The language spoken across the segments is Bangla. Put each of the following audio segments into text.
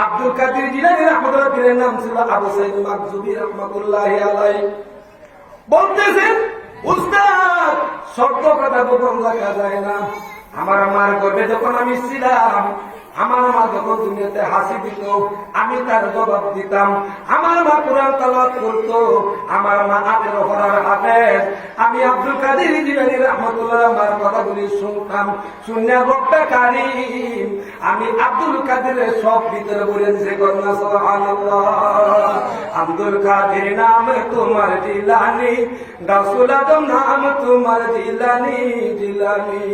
আব্দুল কাদের জিলানী রাহমাতুল্লাহ পীরের নাম ছিল আবু সাইদ মাকজুবী রাহমাতুল্লাহি আলাইহি। বলতেছেন উস্তাদ সত্য কথা গোপন রাখা যায় না। আমার মার গর্ভে যখন আমি ছিলাম, আমার মা যখন দুনিয়াতে হাসি দিত, আমি তার জবাব দিতাম। আমার মা কোরআন তেলাওয়াত করত, আমার মা 18 পড়ার হাফেজ। আমি আব্দুল কাদের জিলানী রাহমাতুল্লাহ মার কথাগুলি শুনতাম, শুনে রব্বে কারীম আমি আব্দুল কাদেরের সব ভিতরে বলেছে কন্যা সুবহানাল্লাহ। আব্দুল কাদের নাম তোমার জিলানী, গাউসুল আজম নাম তোমার জিলানী জিলানী।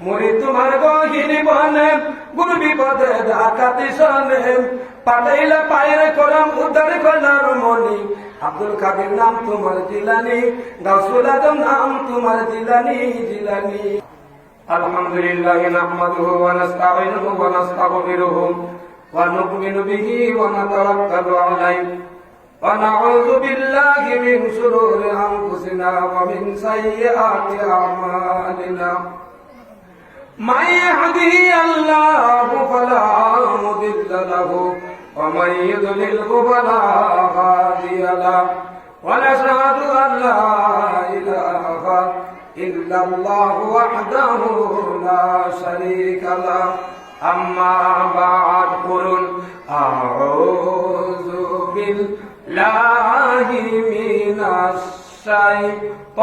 মরি তোমার গহিনী বনে, গুরু বিপদে ডাকাতি শোনে, পাঠাইলে পায়ের কলম উদ্ধার করলার মনি। আব্দুল কাদের নাম তোমার জিলানী, গাউসুল আজম নাম তোমার জিলানী জিলানী। আলহামদুলিল্লাহ নাহমাদুহু ওয়া নাস্তাঈনুহু ওয়া নাস্তাগফিরুহু ওয়া নু'মিনু বিহি ওয়া নাতাওয়াক্কালু আলাইহি ওয়া নাউযু বিল্লাহি মিন শুরুরি আনফুসিনা ওয়া মিন সাইয়্যাতি আ'মালিনা। من يهده الله فلا مضل له ومن يضلله فلا هادي له ونشهد أن لا إله إلا الله وحده لا شريك له أما بعد قل أعوذ بالله من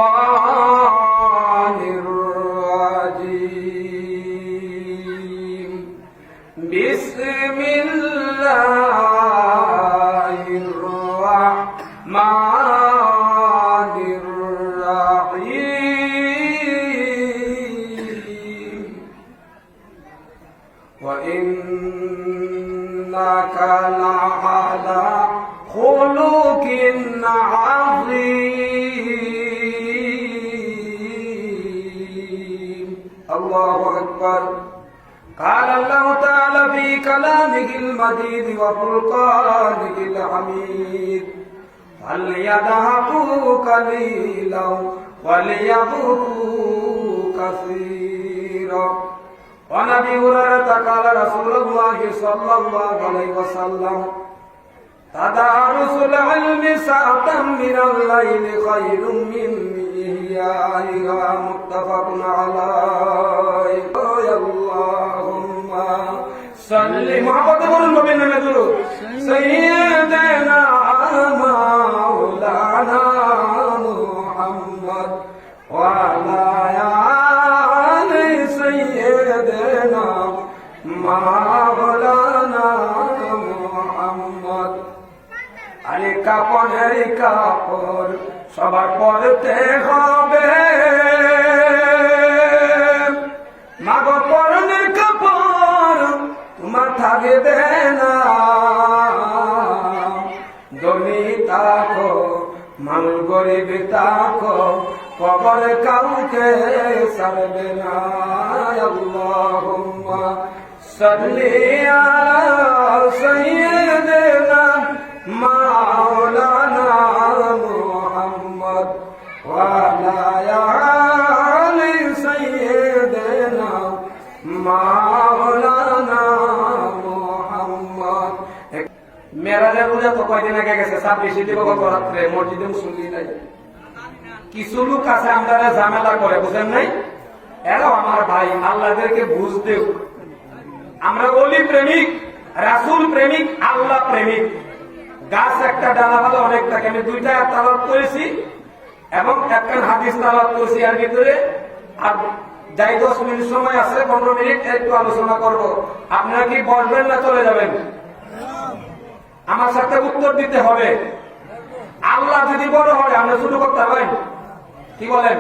الشيطان الرجيم. بسم الله الرحمن الرحيم. وإنك لعلى خلق عظيم. الله أكبر. قال الله تعالى في كلامه المجيد وفرقانه الحميد فليضحكوا قليلا وليبكوا كثيرا. وعن ابي هريره قال رسول الله صلى الله عليه وسلم تدارس العلم ساعة من الليل خير من إحيائها. متفق عليه. اللهم صل محمد النبي نزول سيدنا مولانا محمد وعلى آل سيدنا مولانا محمد. আরে কাপড়ের কাপড় সবার পরতে হবে, মাগো পরনের কাপড় তোমার থাকবে না। ধনী থাকো মানুষ গরিব থাকো, কবর কাউকে ছাড়বে না। আল্লাহুম্মা সাল্লি আলা সাইয়্যিদিনা মাওলানা মুহাম্মদ ওয়া আলা আলি সাইয়্যিদিনা মাওলানা মুহাম্মদ। মেরাজের রোজা তো কয়দিন আগে গেছে, 26 দিবস রাত্রে মসজিদে মুসল্লি নাই। কিছু লোক আছে আমরা ঝামেলা করে, বুঝেন নাই? এরাও আমার ভাই, আল্লাহদেরকে বুঝতে। আমরা ওলি প্রেমিক, রাসূল প্রেমিক, আল্লাহ প্রেমিক। গাছ একটা ডালা ভালো অনেক থাকে। আমি 2টা আয়াত তেলাওয়াত করেছি এবং একটা হাদিস তেলাওয়াত করেছি। এর ভিতরে আর যাই 10 মিনিট সময় আছে, 15 মিনিট একটু আলোচনা করব। আপনারা কি বসবেন না চলে যাবেন? আমার সাথে উত্তর দিতে হবে। আল্লাহ যদি বড় হয় আমরা শুরু করতে পারবেন? কি বলেন?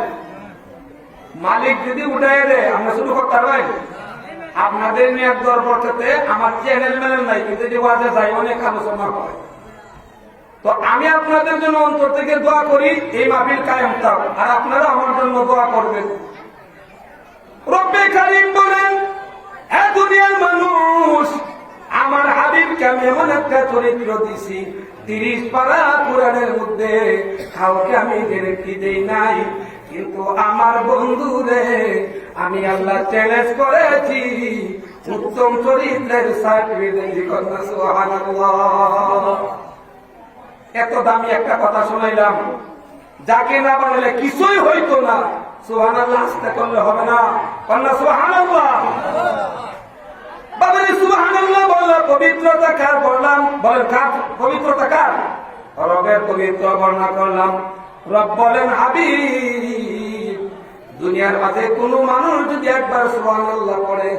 মালিক যদি উঠাই দেয় আমরা শুরু করতে পারবেন? আপনাদের নিয়ে দরবারটাতে আমার চ্যানেল মেনেল নাই, কিন্তু যে ওয়াজে যাই অনেক আলোচনা হয়। তো আমি আপনাদের জন্য অন্তর থেকে দোয়া করি এই মাহফিল কায়েম থাক, আর আপনারা আমার জন্য দোয়া করবেন। রব্বে কারীম বলেন, হে দুনিয়ার মানুষ, আমার হাবিবকে আমি এমন একটা চরিত্র দিছি 30 পারা কোরআনের মধ্যে কাউকে আমি গ্যারান্টি দেই নাই, কিন্তু আমার বন্ধুরে আমি আল্লাহ চ্যালেঞ্জ করেছি উত্তম চরিত্রের সার্টিফিকেট। সুবহানাল্লাহ। এত দামি একটা কথা শোনাইলাম, যাকে না বানালে কিছুই হইতো না। সুবহানাল্লাহ আসতে করলে হবে না, কন্যা সুবহানাল্লাহ। বাবারে সুবহানাল্লাহ বলল, পবিত্রতা কার বললাম, বলেন কার পবিত্রতা? কার? রবের পবিত্র বর্ণনা করলাম। রব বলেন, হাবিব, দুনিয়ার মাঝে কোন মানুষ যদি একবার সুবহানাল্লাহ পড়ে,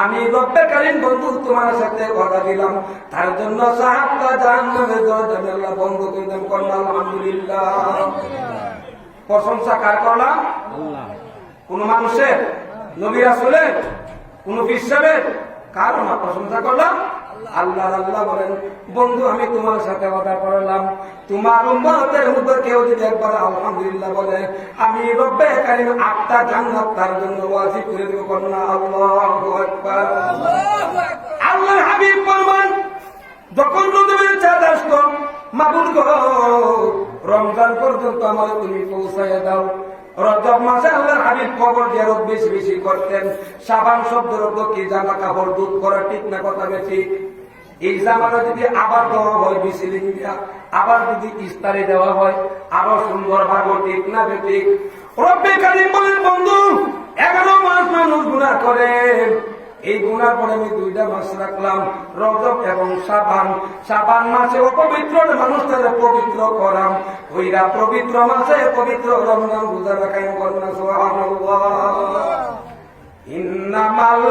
আমি রব্বে কারীম বন্ধু তোমার সাথে কথা দিলাম, তার জন্য সাহাবটা জাহান্নামের দরজা আল্লাহ বন্ধ করে দেন। কন্যা আলহামদুলিল্লাহ। প্রশংসা কার করলাম? কোন মানুষের, নবী রাসূলের, কোন পীর সাহেবের? কার না প্রশংসা করলাম? আল্লাহ। আল্লাহ বলেন, বন্ধু আমি তোমার সাথে কথা বললাম, তোমার উম্মতের মধ্যে কেউ যদি একবার আলহামদুলিল্লাহ বলে, আমি রব্বে কারীম 8টা জান্নাত তার জন্য ওয়াজিব করে দেব। কন্যা আল্লাহু আকবার। আল্লাহর হাবিব ফরমান, যখন রজবের চাঁদ আসতো, মাবুদ গো, রমজান পর্যন্ত আমার তুমি পৌঁছাইয়া দাও। রজব মাসে আল্লাহর হাবিব কবর জিয়ারত বেশি বেশি করতেন। শাবান শব্দের অর্থ কি? জামা কাপড় দুধ করা, ঠিক না কথা বেশি? এই জামাটা যদি আবার দেওয়া হয় বিসিলিং দিয়া, আবার যদি ইস্তারি দেওয়া হয়, আরো সুন্দর ভাবে, ঠিক না বেঠিক? রব্বে কারীম বলেন, বন্ধু 11 মাস মানুষ গুনাহ করে, এই গুনার পরে আমি 2টা মাস রাখলাম, রজব এবং শাবান। শাবান মাসে অপবিত্র মানুষদের পবিত্র করাম, ওইরা পবিত্র মাসে পবিত্র রমজান রোজা রাখাই। করনা সুবহানাল্লাহ। ইন্নামাল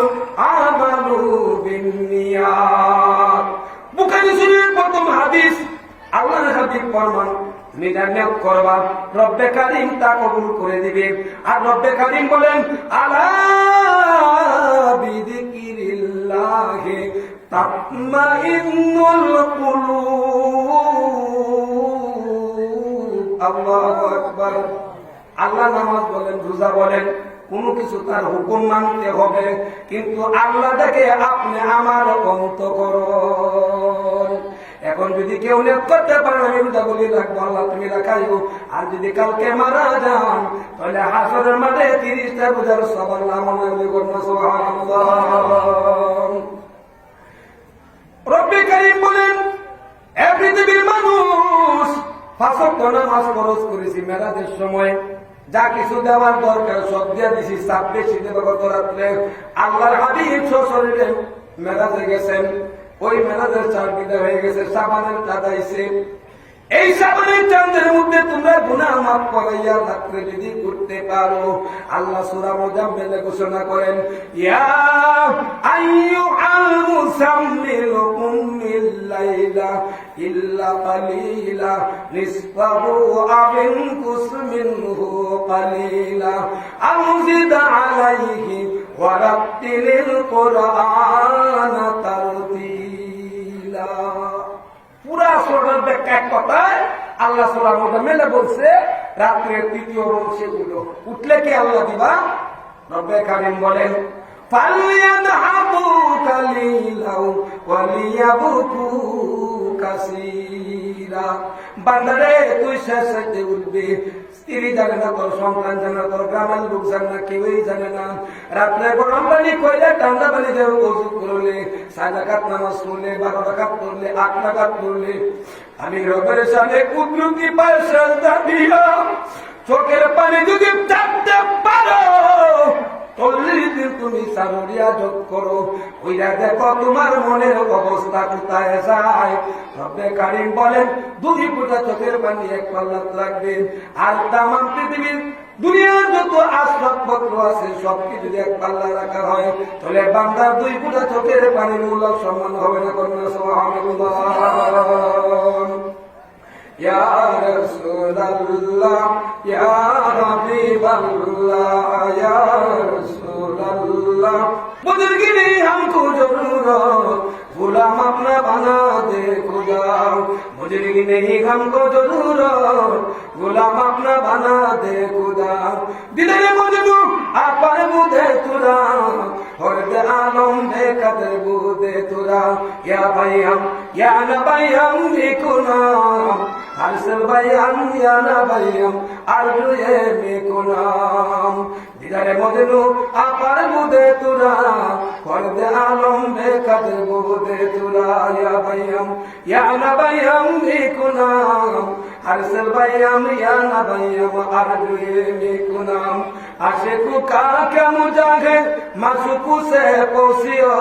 আমালু বিন্নিয়াত। বুখারী শরীফের প্রথম হাদিস। আল্লাহর হাবিব ফরমান, তুমি যা নিয়ত করবা রব্বে কারীম তা কবুল করে দিবে। আর রব্বে কারীম বলেন, আলা বিযিকিরিল্লাহি তাতমাইন্নুল কুলুব। আল্লাহু আকবার। আল্লাহ নামাজ বলেন, রোজা বলেন, কোন কিছু তার হুকুম মানতে হবে, কিন্তু আল্লাহ দেখে আপনি আমার অন্তঃকরণ। এখন যদি কেউ নিয়ত করতে পারেন, আমি রোজা বলি রাখবো, আল্লাহ তুমি রাখাইও, আর যদি কালকে মারা যান, তাহলে হাসরের মাঠে 30টা রোজার সব আল্লাহ মনে করবে। সুবহানাল্লাহ। রব্বে কারীম বলেন, এ পৃথিবীর মানুষ, 5 ওয়াক্ত নামাজ ফরজ করেছি মেরাজের সময়, যা কিছু দেওয়ার দরকার সব দিয়ে দিছি। 26 দেব গত রাত্রে। আল্লাহর হাবিব সশরীরে মেরাজে গেছেন, ওই মেরাজের চাঁদ বিদায় হয়ে গেছে, শাবানের চাঁদ আইছে। এই শাবানের চাঁদের মধ্যে তোমরা গুনাহ মাফ করাইয়া রাত্রে যদি করতে পারো, আল্লাহ সূরা মুজাম্মিলে ঘোষণা করেন, ইয়া আইয়ুহাল মুসাম্মিল কুমিল লাইলা ইল্লা কালিলা নিসফাহু আও ইনকুস মিনহু কালিলা আও জিদ আলাইহি ওয়া রাত্তিলিল কুরআনা তারতিলা। পুরা সূরার ব্যাখ্যা এক কথায় আল্লাহ সূরা মুজাম্মিলে বলছে, রাত্রের 3য় অংশে উঠলে কি আল্লাহ দিবা? রব্বে কারীম বলেন, ফালইয়াদহাবু কালিলাও ওয়ালিয়াবকু কাসীরা। বান্দারে তুই শেষে উঠবি, স্ত্রী জানে না, তোর সন্তান জানে না, তোর গ্রামের লোক জানে না, কেউই জানে না। রাত্রে গরম পানি কইলে, ঠান্ডা পানি দেবে, ওযু করলে, 4 রাকাত নামাজ পড়লে, 12 রাকাত পড়লে, 8 রাকাত পড়লে, আমি রবের সামনে কুদরতি পায়ে সেজদা দিয়া চোখের পানি যদি চাপতে পারো, 40 দিন তুমি সামরিয়া যোগ করো, ওইরা দেখো তোমার মনের অবস্থা কোথায় যায়। রব্বে কারীম বলেন, 2 ফোঁটা চোখের পানি এক পাল্লাত রাখবেন, আর তামাম পৃথিবীর দুনিয়ার যত আসবাবপত্র আছে সবকিছু যদি এক পাল্লা রাখা হয়, তাহলে বান্দার 2 ফোঁটা চোখের পানির মূল্য সমান হবে না। কন্যা সুবহানাল্লাহ। ইয়া রাসূলুল্লাহ, ইয়া হাবিবাল্লাহ, ইয়া রাসূলুল্লাহ, বুজুর্গি নেই हमको जरूरत, गुलाम अपना बना दे खुदा। बुजुर्गी नहीं हमको जरूरत, गुलाम अपना बना दे खुदा। दिल मजनू आपन बुदे तुरा, और दे आलम दे कदर बुदे तुरा। या भाई हम या न भाई हम देखो ना, হারসেল ভাইয়াম ইয়ানা ভাইয়াম আরজুয়ে মেকুনাম দিদারে মজনু আপার বুদে তুরা ফরদে আলম বেকাদের বুদে তুরা ইয়া ভাইয়াম ইয়ানা ভাইয়াম মেকুনাম হারসেল ভাইয়াম ইয়ানা ভাইয়াম আরজুয়ে মেকুনাম আশিকু কা কে মুজাহিদ মাসুকু সে পৌঁছিও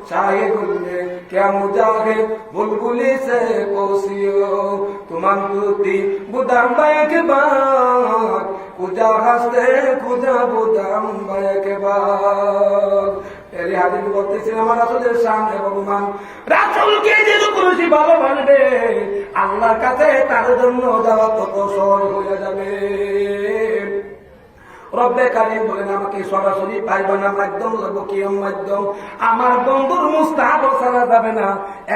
শাহে গুলে क्या मुजाहिद बुलबुली से पोसियो तुमान तुती बुदाम बाय के बाद पूजा हस्ते खुदा बुदाम बाय के बाद तेरी हाजिर বলতেছিলেন আমার রাসূলের শান এবং মান রাসূলকে যে পুরুষই ভালোবাসবে আল্লাহর কাছে তার জন্য যাওয়া কত সহজ হয়ে যাবে রব্বে কারীম বলেন আমাকে সরাসরি পাইবা না মাধ্যম লাগবো কিয়ম মাধ্যম আমার বন্ধুর মুস্তাহাব ছাড়া যাবে না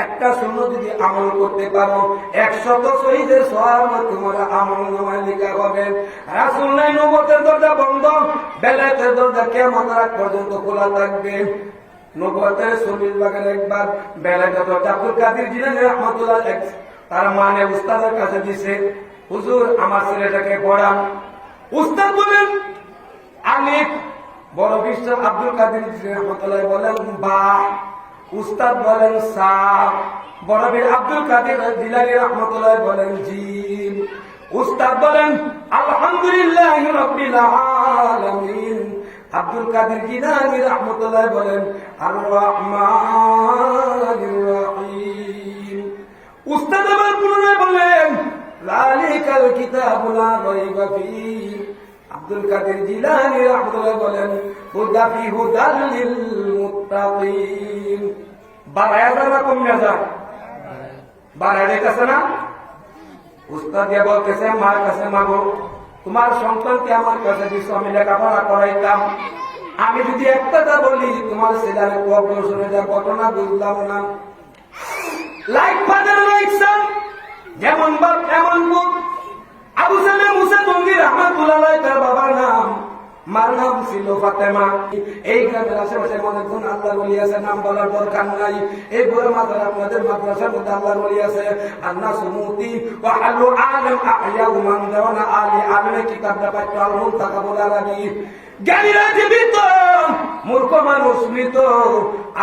একটা শূন্য যদি আমল করতে পারো 100 শহীদের সওয়াব তোমার আমল নামায় লেখা হবে রাসূল নাই নবুয়তের দরজা বন্ধ বেলায়েতের দরজা কিয়ামত রাত পর্যন্ত খোলা থাকবে নবুয়তের 40 ভাগের একবার বেলায়েতের দরজা আব্দুল কাদের জিলানী রাহমাতুল্লাহ তার মানে উস্তাদের কাছে দিছে হুজুর আমার ছেলেটাকে পড়ান উস্তাদ বলেন আলিফ বড় বিশ্ব আব্দুল কাদের রহমাতুল্লাহ বলেন বা উস্তাদ বলেন সা বড় বীর আব্দুল কাদের জিলানী রহমাতুল্লাহ বলেন জিম উস্তাদ বলেন আলহামদুলিল্লাহি রাব্বিল আলামিন আব্দুল কাদের জিলানী রহমাতুল্লাহ বলেন আর রহমানির রহিম উস্তাদ আবার পুনরায় বলেন যালিকাল কিতাবু লা রাইবা ফীহি আব্দুল কাদের জিলানী রাহমাতুল্লাহ বলেন হুদা ফি হুদাল লিল মুত্তাকিন বাড়ায়া যায় না কমে যায় বাড়ায়া যাইতেছে না উস্তাদ দিয়া বলতেছে মার কাছে মাগো তোমার সন্তানকে আমার কাছে দিছো আমি লেখাপড়া করাইতাম আমি যদি একটা বলি তোমার ছেলের কবর শুনে যা ঘটনা বুঝলাম না লাইক ফাদার লাইক সান যেমন বাপ এমন মুখ আবু সালেম মুসা জঙ্গি রহমাতুল্লাহ তার বাবার নাম মার নাম ছিল ফাতেমা এই গ্রামের আশেপাশে অনেকজন আল্লাহর ওলি আছে নাম বলার দরকার নাই এই বুড়া মাদ্রাসা আপনাদের মাদ্রাসার মধ্যে আল্লাহর ওলি আছে আন্না সুমুতি ওয়া আলু আলম আহয়াউ মান দাওনা আলী আলমে কিতাবটা পাইতো আল মুনতাকাবুল আলাবি জ্ঞানীরা জীবিত মূর্খ মানুষ মৃত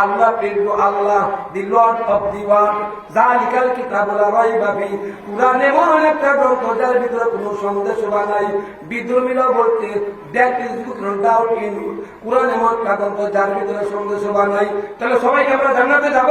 আল্লাহ প্রিয় আল্লাহ দি লর্ড অফ দি ওয়ার্ল্ড জালিকাল কিতাবুল রাইবা ফি কুরআন এমন একটা গ্রন্থ যার ভিতরে কোনো সন্দেহ নাই বিদ্রোহীরা বলতে that is no doubt in Quran এমন একটা গ্রন্থ যার ভিতরে সন্দেহ নাই তাহলে সবাই আমরা জান্নাতে যাব